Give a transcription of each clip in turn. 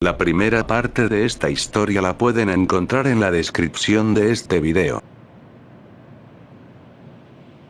La primera parte de esta historia la pueden encontrar en la descripción de este video.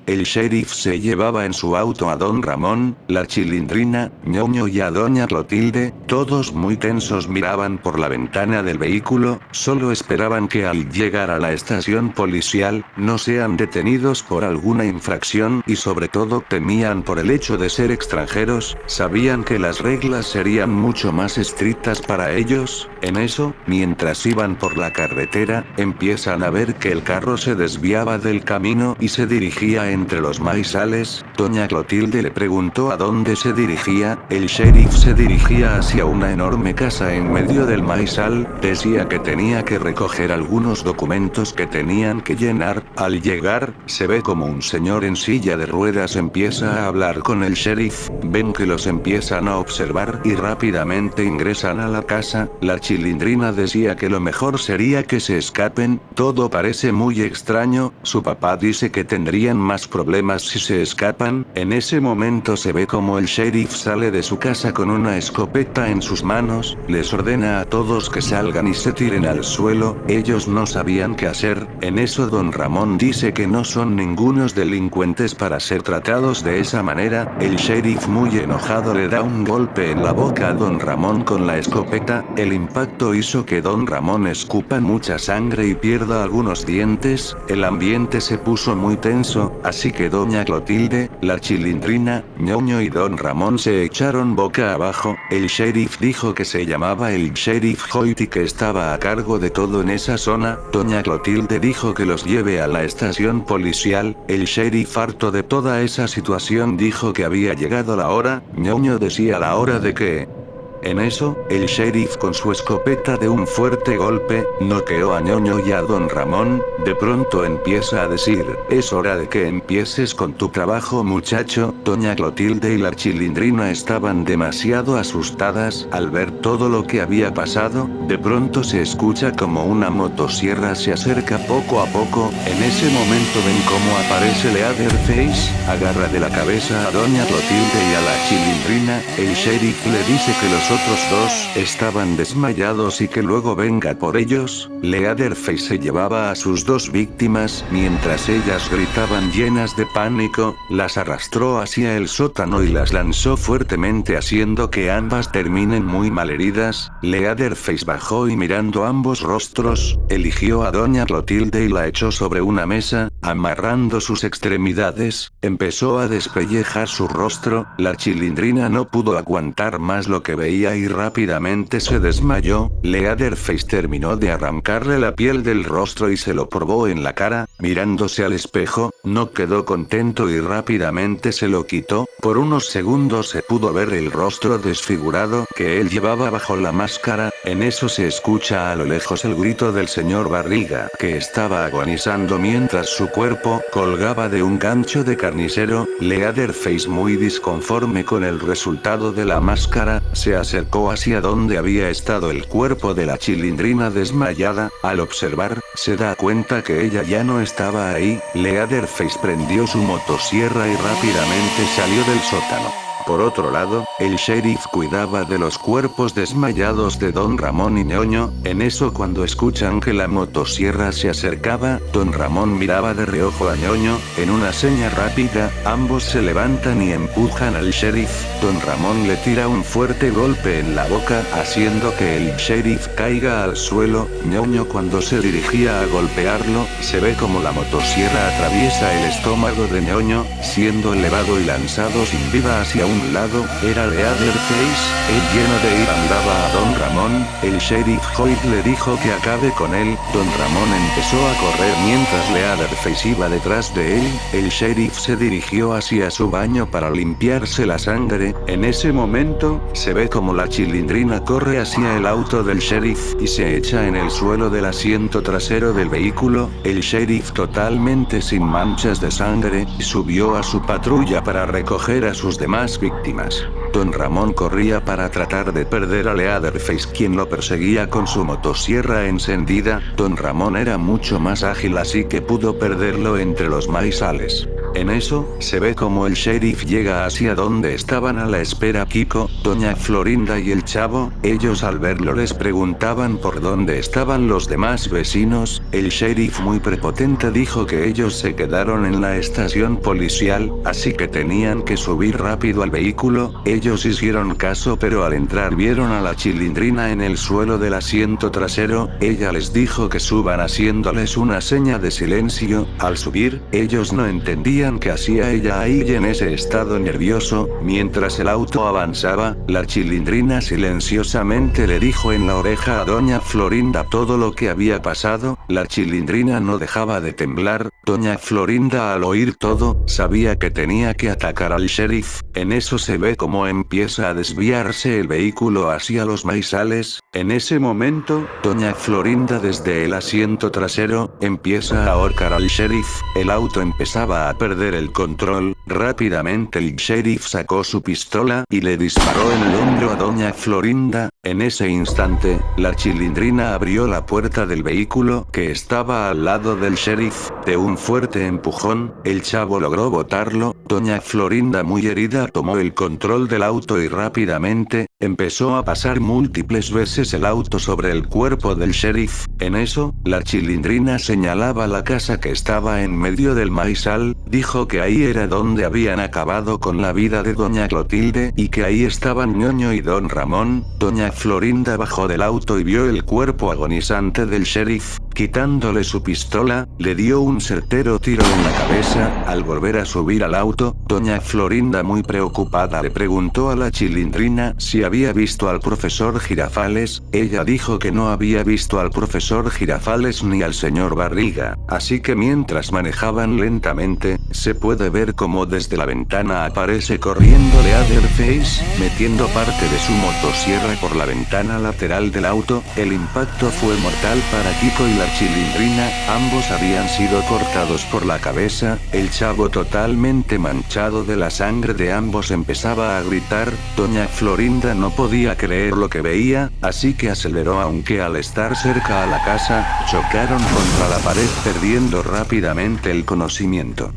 El sheriff se llevaba en su auto a don Ramón, la Chilindrina, ñoño y a doña Clotilde, todos muy tensos miraban por la ventana del vehículo, solo esperaban que al llegar a la estación policial, no sean detenidos por alguna infracción y sobre todo temían por el hecho de ser extranjeros, sabían que las reglas serían mucho más estrictas para ellos. En eso, mientras iban por la carretera, empiezan a ver que el carro se desviaba del camino y se dirigía entre los maizales. Doña Clotilde le preguntó a dónde se dirigía. El sheriff se dirigía hacia una enorme casa en medio del maizal, decía que tenía que recoger algunos documentos que tenían que llenar. Al llegar, se ve como un señor en silla de ruedas empieza a hablar con el sheriff, ven que los empiezan a observar y rápidamente ingresan a la casa. La Chilindrina decía que lo mejor sería que se escapen, todo parece muy extraño, su papá dice que tendrían más problemas si se escapan. En ese momento se ve como el sheriff sale de su casa con una escopeta en sus manos, les ordena a todos que salgan y se tiren al suelo, ellos no sabían qué hacer. En eso don Ramón dice que no son ningunos delincuentes para ser tratados de esa manera. El sheriff muy enojado le da un golpe en la boca a don Ramón con la escopeta, el impacto hizo que don Ramón escupa mucha sangre y pierda algunos dientes. El ambiente se puso muy tenso, así que doña Clotilde, la Chilindrina, ñoño y don Ramón se echaron boca abajo. El sheriff dijo que se llamaba el sheriff Hoyt y que estaba a cargo de todo en esa zona. Doña Clotilde dijo que los lleve a la estación policial. El sheriff, harto de toda esa situación, dijo que había llegado la hora. ñoño decía: ¿la hora de qué? En eso, el sheriff con su escopeta de un fuerte golpe, noqueó a ñoño y a don Ramón. De pronto empieza a decir: es hora de que empieces con tu trabajo, muchacho. Doña Clotilde y la Chilindrina estaban demasiado asustadas al ver todo lo que había pasado. De pronto se escucha como una motosierra se acerca poco a poco. En ese momento ven cómo aparece Leatherface, agarra de la cabeza a doña Clotilde y a la Chilindrina. El sheriff le dice que los otros dos estaban desmayados y que luego venga por ellos. Leatherface se llevaba a sus dos víctimas, mientras ellas gritaban llenas de pánico, las arrastró hacia el sótano y las lanzó fuertemente haciendo que ambas terminen muy malheridas. Leatherface bajó y mirando ambos rostros, eligió a doña Clotilde y la echó sobre una mesa, amarrando sus extremidades, empezó a despellejar su rostro. La Chilindrina no pudo aguantar más lo que veía y rápidamente se desmayó. Leatherface terminó de arrancarle la piel del rostro y se lo probó en la cara, mirándose al espejo, no quedó contento y rápidamente se lo quitó. Por unos segundos se pudo ver el rostro desfigurado que él llevaba bajo la máscara. En eso se escucha a lo lejos el grito del señor Barriga, que estaba agonizando mientras su cuerpo colgaba de un gancho de carnicero. Leatherface, muy disconforme con el resultado de la máscara, se acercó hacia donde había estado el cuerpo de la Chilindrina desmayada. Al observar, se da cuenta que ella ya no estaba ahí. Leatherface prendió su motosierra y rápidamente salió del sótano. Por otro lado, el sheriff cuidaba de los cuerpos desmayados de don Ramón y ñoño. En eso, cuando escuchan que la motosierra se acercaba, don Ramón miraba de reojo a ñoño. En una seña rápida, ambos se levantan y empujan al sheriff. Don Ramón le tira un fuerte golpe en la boca, haciendo que el sheriff caiga al suelo. ñoño, cuando se dirigía a golpearlo, se ve como la motosierra atraviesa el estómago de ñoño, siendo elevado y lanzado sin vida hacia un lado. Era Leatherface. Él, lleno de ira, andaba a don Ramón. El sheriff Hoyt le dijo que acabe con él. Don Ramón empezó a correr mientras Leatherface iba detrás de él. El sheriff se dirigió hacia su baño para limpiarse la sangre. En ese momento, se ve como la Chilindrina corre hacia el auto del sheriff y se echa en el suelo del asiento trasero del vehículo. El sheriff, totalmente sin manchas de sangre, subió a su patrulla para recoger a sus demás víctimas. Don Ramón corría para tratar de perder a Leatherface, quien lo perseguía con su motosierra encendida. Don Ramón era mucho más ágil, así que pudo perderlo entre los maizales. En eso, se ve como el sheriff llega hacia donde estaban a la espera Kiko, doña Florinda y el chavo. Ellos al verlo les preguntaban por dónde estaban los demás vecinos. El sheriff muy prepotente dijo que ellos se quedaron en la estación policial, así que tenían que subir rápido al vehículo. Ellos hicieron caso, pero al entrar vieron a la Chilindrina en el suelo del asiento trasero. Ella les dijo que suban haciéndoles una seña de silencio. Al subir, ellos no entendían qué hacía ella ahí y en ese estado nervioso. Mientras el auto avanzaba, la Chilindrina silenciosamente le dijo en la oreja a doña Florinda todo lo que había pasado. La Chilindrina no dejaba de temblar. Doña Florinda al oír todo, sabía que tenía que atacar al sheriff. En eso se ve como empieza a desviarse el vehículo hacia los maizales. En ese momento, doña Florinda desde el asiento trasero, empieza a ahorcar al sheriff. El auto empezaba a perder el control. Rápidamente el sheriff sacó su pistola y le disparó en el hombro a doña Florinda. En ese instante, la Chilindrina abrió la puerta del vehículo que estaba al lado del sheriff. De un fuerte empujón, el chavo logró botarlo. Doña Florinda, muy herida, tomó el control del auto y rápidamente empezó a pasar múltiples veces el auto sobre el cuerpo del sheriff. En eso, la Chilindrina señalaba la casa que estaba en medio del maizal. Dijo que ahí era donde habían acabado con la vida de doña Clotilde y que ahí estaban Ñoño y don Ramón. Doña Florinda bajó del auto y vio el cuerpo agonizante del sheriff. Quitándole su pistola, le dio un certero tiro en la cabeza. Al volver a subir al auto, doña Florinda muy preocupada le preguntó a la Chilindrina si había visto al profesor Girafales. Ella dijo que no había visto al profesor Girafales ni al señor Barriga, así que mientras manejaban lentamente, se puede ver como desde la ventana aparece corriendo Leatherface, metiendo parte de su motosierra por la ventana lateral del auto. El impacto fue mortal para Kiko y la Chilindrina. Ambos habían sido cortados por la cabeza. El chavo, totalmente manchado de la sangre de ambos, empezaba a gritar. Doña Florinda no podía creer lo que veía, así que aceleró, aunque al estar cerca a la casa, chocaron contra la pared perdiendo rápidamente el conocimiento.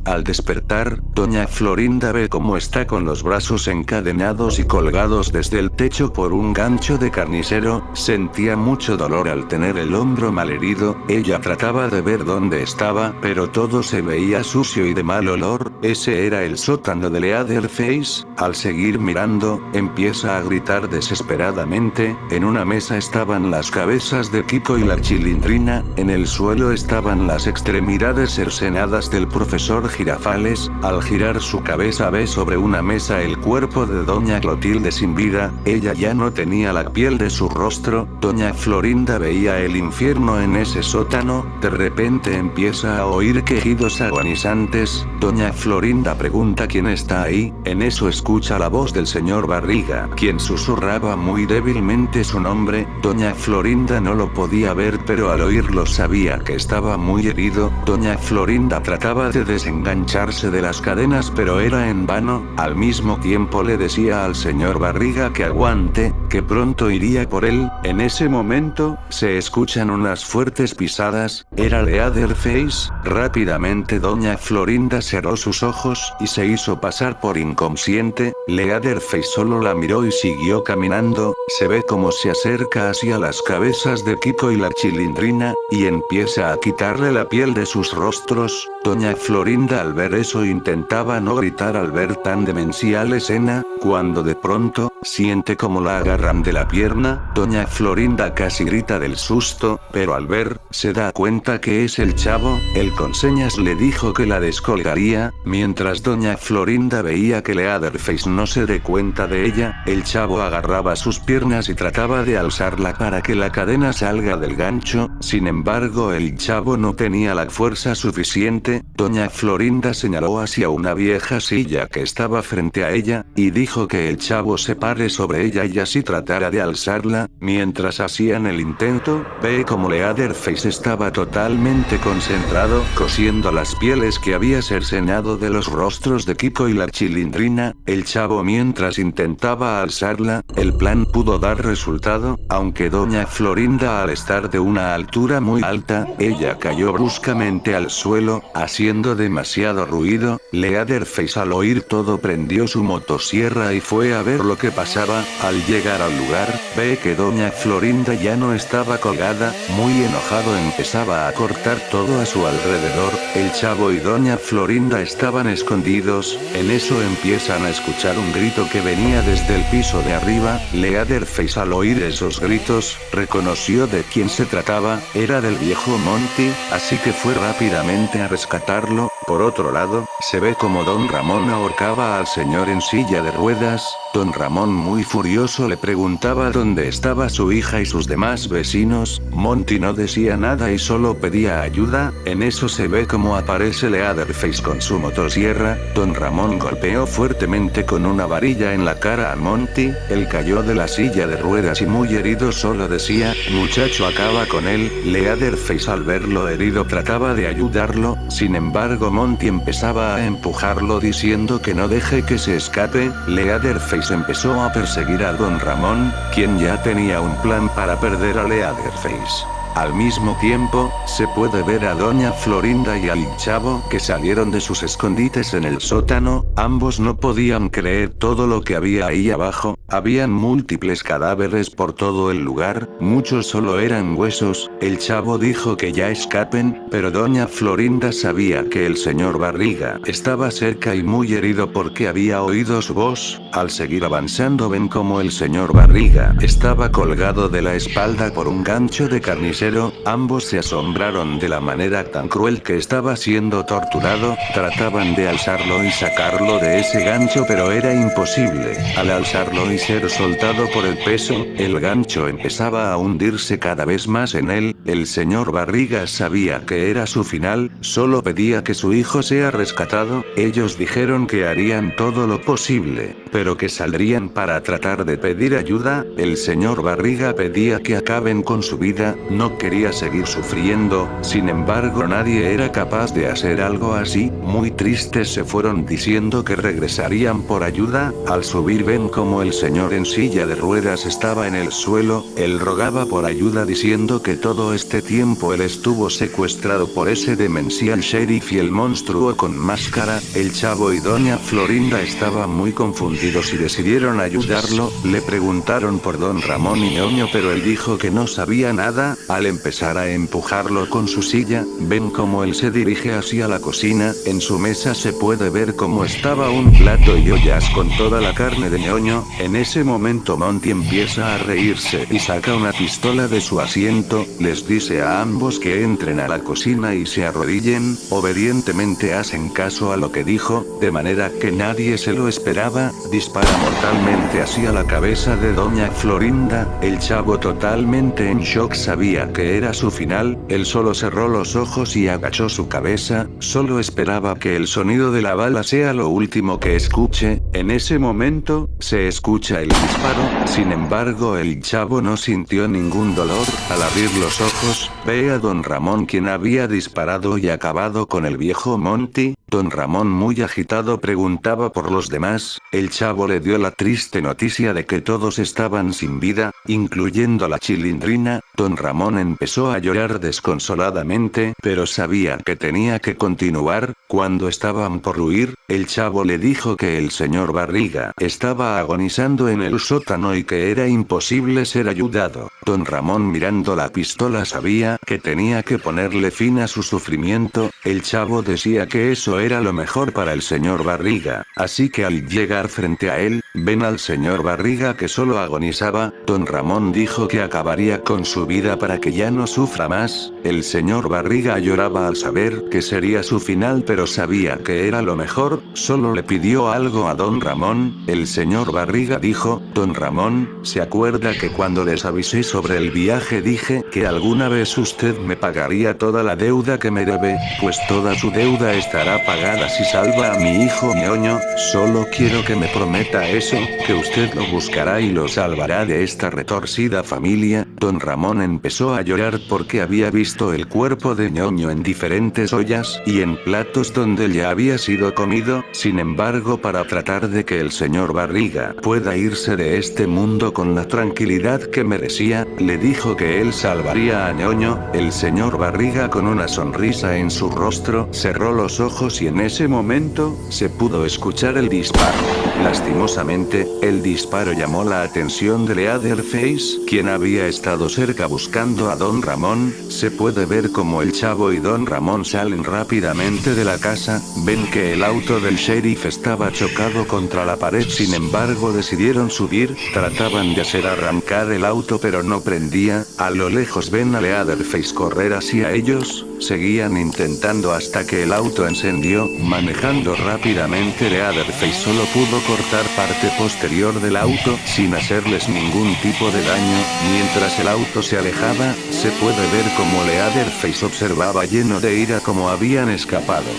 Al despertar, doña Florinda ve cómo está con los brazos encadenados y colgados desde el techo por un gancho de carnicero. Sentía mucho dolor al tener el hombro malherido. Ella trataba de ver dónde estaba, pero todo se veía sucio y de mal olor. Ese era el sótano de Leatherface. Al seguir mirando, empieza a gritar desesperadamente. En una mesa estaban las cabezas de Kiko y la Chilindrina. En el suelo estaban las extremidades cercenadas del profesor Girafales. Al girar su cabeza ve sobre una mesa el cuerpo de doña Clotilde sin vida. Ella ya no tenía la piel de su rostro. Doña Florinda veía el infierno en ese sótano. De repente empieza a oír quejidos agonizantes. Doña Florinda pregunta quién está ahí. En eso escucha la voz del señor Barriga, quien susurraba muy débilmente su nombre. Doña Florinda no lo podía ver, pero al oírlo sabía que estaba muy herido. Doña Florinda trataba de desengancharse de las cadenas, pero era en vano. Al mismo tiempo le decía al señor Barriga que aguante, que pronto iría por él. En ese momento, se escuchan unas fuertes pisadas. Era Leatherface. Rápidamente doña Florinda cerró sus ojos y se hizo pasar por inconsciente. Leatherface solo la miró y siguió caminando. Se ve como se acerca hacia las cabezas de Kiko y la Chilindrina, y empieza a quitarle la piel de sus rostros. Doña Florinda al ver eso intentaba no gritar al ver tan demencial escena, cuando de pronto, siente como la agarran de la pierna. Doña Florinda casi grita del susto, pero al ver, se da cuenta que es el chavo. El con señas le dijo que la descolgaría. Mientras doña Florinda veía que Leatherface no se dé cuenta de ella, el chavo agarraba sus piernas y trataba de alzarla para que la cadena salga del gancho. Sin embargo, el chavo no tenía la fuerza suficiente. Doña Florinda señaló hacia una vieja silla que estaba frente a ella, y dijo que el chavo se trepare sobre ella y así tratara de alzarla. Mientras hacían el intento, ve como Leatherface estaba totalmente concentrado cosiendo las pieles que había cercenado de los rostros de Kiko y la Chilindrina. El chavo mientras intentaba alzarla, el plan pudo dar resultado, aunque doña Florinda al estar de una altura muy alta, ella cayó bruscamente al suelo, haciendo demasiado ruido. Leatherface al oír todo prendió su motosierra y fue a ver lo que pasaba. Al llegar al lugar, ve que doña Florinda ya no estaba colgada, muy enojado empezaba a cortar todo a su alrededor. El chavo y doña Florinda estaban escondidos, en eso empiezan a escuchar un grito que venía desde el piso de arriba. Leatherface al oír esos gritos, reconoció de quién se trataba, era del viejo Monty, así que fue rápidamente a rescatarlo. Por otro lado, se ve como don Ramón ahorcaba al señor en silla de ruedas. Don Ramón muy furioso le preguntaba dónde estaba su hija y sus demás vecinos. Monty no decía nada y solo pedía ayuda. En eso se ve como aparece Leatherface con su motosierra. Don Ramón golpeó fuertemente con una varilla en la cara a Monty. Él cayó de la silla de ruedas y muy herido solo decía, muchacho acaba con él. Leatherface al verlo herido trataba de ayudarlo, sin embargo Monty empezaba a empujarlo diciendo que no deje que se escape. Leatherface empezó a perseguir a don Ramón, quien ya tenía un plan para perder a Leatherface. Al mismo tiempo, se puede ver a doña Florinda y al chavo que salieron de sus escondites en el sótano. Ambos no podían creer todo lo que había ahí abajo. Habían múltiples cadáveres por todo el lugar, muchos solo eran huesos. El chavo dijo que ya escapen, pero doña Florinda sabía que el señor Barriga estaba cerca y muy herido porque había oído su voz. Al seguir avanzando ven como el señor Barriga estaba colgado de la espalda por un gancho de carnicero. Ambos se asombraron de la manera tan cruel que estaba siendo torturado. Trataban de alzarlo y sacarlo de ese gancho pero era imposible. Al alzarlo y ser soltado por el peso, el gancho empezaba a hundirse cada vez más en él. El señor Barriga sabía que era su final, solo pedía que su hijo sea rescatado. Ellos dijeron que harían todo lo posible, pero que saldrían para tratar de pedir ayuda. El señor Barriga pedía que acaben con su vida, no quería seguir sufriendo, sin embargo nadie era capaz de hacer algo así. Muy tristes se fueron diciendo que regresarían por ayuda. Al subir ven como el señor en silla de ruedas estaba en el suelo. Él rogaba por ayuda diciendo que todo este tiempo él estuvo secuestrado por ese demencial sheriff y el monstruo con máscara. El chavo y doña Florinda estaban muy confundidos y decidieron ayudarlo. Le preguntaron por don Ramón y ñoño pero él dijo que no sabía nada. Al empezar a empujarlo con su silla, ven como él se dirige hacia la cocina. En su mesa se puede ver cómo estaba un plato y ollas con toda la carne de ñoño. En ese momento Monty empieza a reírse y saca una pistola de su asiento. Les dice a ambos que entren a la cocina y se arrodillen. Obedientemente hacen caso a lo que dijo, de manera que nadie se lo esperaba. Dispara mortalmente hacia la cabeza de doña Florinda. El chavo totalmente en shock sabía que era su final. Él solo cerró los ojos y agachó su cabeza, solo esperaba que el sonido de la bala sea lo último que escuche. En ese momento, se escucha el disparo, sin embargo el chavo no sintió ningún dolor. Al abrir los ojos, ve a don Ramón quien había disparado y acabado con el viejo Monty. Don Ramón muy agitado preguntaba por los demás. El chavo le dio la triste noticia de que todos estaban sin vida, incluyendo la Chilindrina. Don Ramón empezó a llorar desconsoladamente, pero sabía que tenía que continuar. Cuando estaban por huir, el chavo le dijo que el señor Barriga estaba agonizando en el sótano y que era imposible ser ayudado. Don Ramón mirando la pistola sabía que tenía que ponerle fin a su sufrimiento. El chavo decía que eso era lo mejor para el señor Barriga, así que al llegar frente a él, ven al señor Barriga que solo agonizaba. Don Ramón dijo que acabaría con su vida para que ya no sufra más. El señor Barriga lloraba al saber que sería su final pero sabía que era lo mejor, solo le pidió algo a don Ramón. El señor Barriga dijo, don Ramón, ¿se acuerda que cuando les avisé sobre sobre el viaje dije que alguna vez usted me pagaría toda la deuda que me debe, pues toda su deuda estará pagada si salva a mi hijo ñoño, solo quiero que me prometa eso, que usted lo buscará y lo salvará de esta retorcida familia. Don Ramón empezó a llorar porque había visto el cuerpo de ñoño en diferentes ollas y en platos donde ya había sido comido. Sin embargo, para tratar de que el señor Barriga pueda irse de este mundo con la tranquilidad que merecía, le dijo que él salvaría a ñoño. El señor Barriga, con una sonrisa en su rostro, cerró los ojos y en ese momento se pudo escuchar el disparo. Lastimosamente, el disparo llamó la atención de Leatherface, quien había estado cerca buscando a Don Ramón. Se puede ver como el chavo y Don Ramón salen rápidamente de la casa, ven que el auto del sheriff estaba chocado contra la pared, sin embargo decidieron subir, trataban de hacer arrancar el auto pero no prendía. A lo lejos ven a Leatherface correr hacia ellos, seguían intentando hasta que el auto encendió. Manejando rápidamente, Leatherface solo pudo cortar parte posterior del auto, sin hacerles ningún tipo de daño. Mientras el auto se alejaba, se puede ver como Leatherface observaba lleno de ira cómo habían escapado.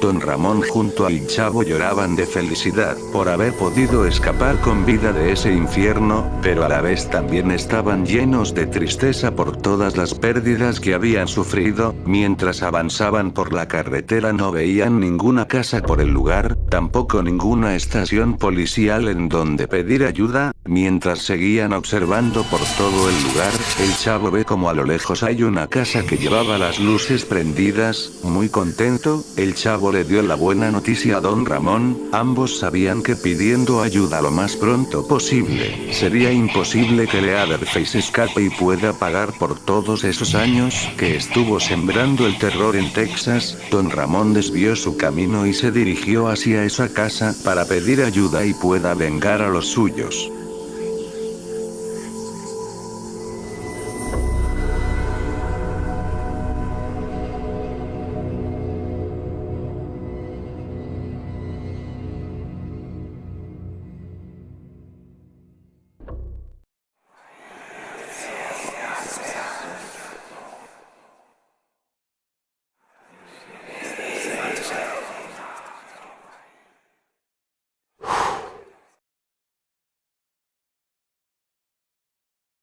Don Ramón junto al chavo lloraban de felicidad por haber podido escapar con vida de ese infierno, pero a la vez también estaban llenos de tristeza por todas las pérdidas que habían sufrido. Mientras avanzaban por la carretera no veían ninguna casa por el lugar, tampoco ninguna estación policial en donde pedir ayuda. Mientras seguían observando por todo el lugar, el chavo ve como a lo lejos hay una casa que llevaba las luces prendidas. Muy contento, el chavo le dio la buena noticia a Don Ramón. Ambos sabían que pidiendo ayuda lo más pronto posible, sería imposible que Leatherface escape y pueda pagar por todos esos años que estuvo sembrando el terror en Texas. Don Ramón desvió su camino y se dirigió hacia esa casa para pedir ayuda y pueda vengar a los suyos.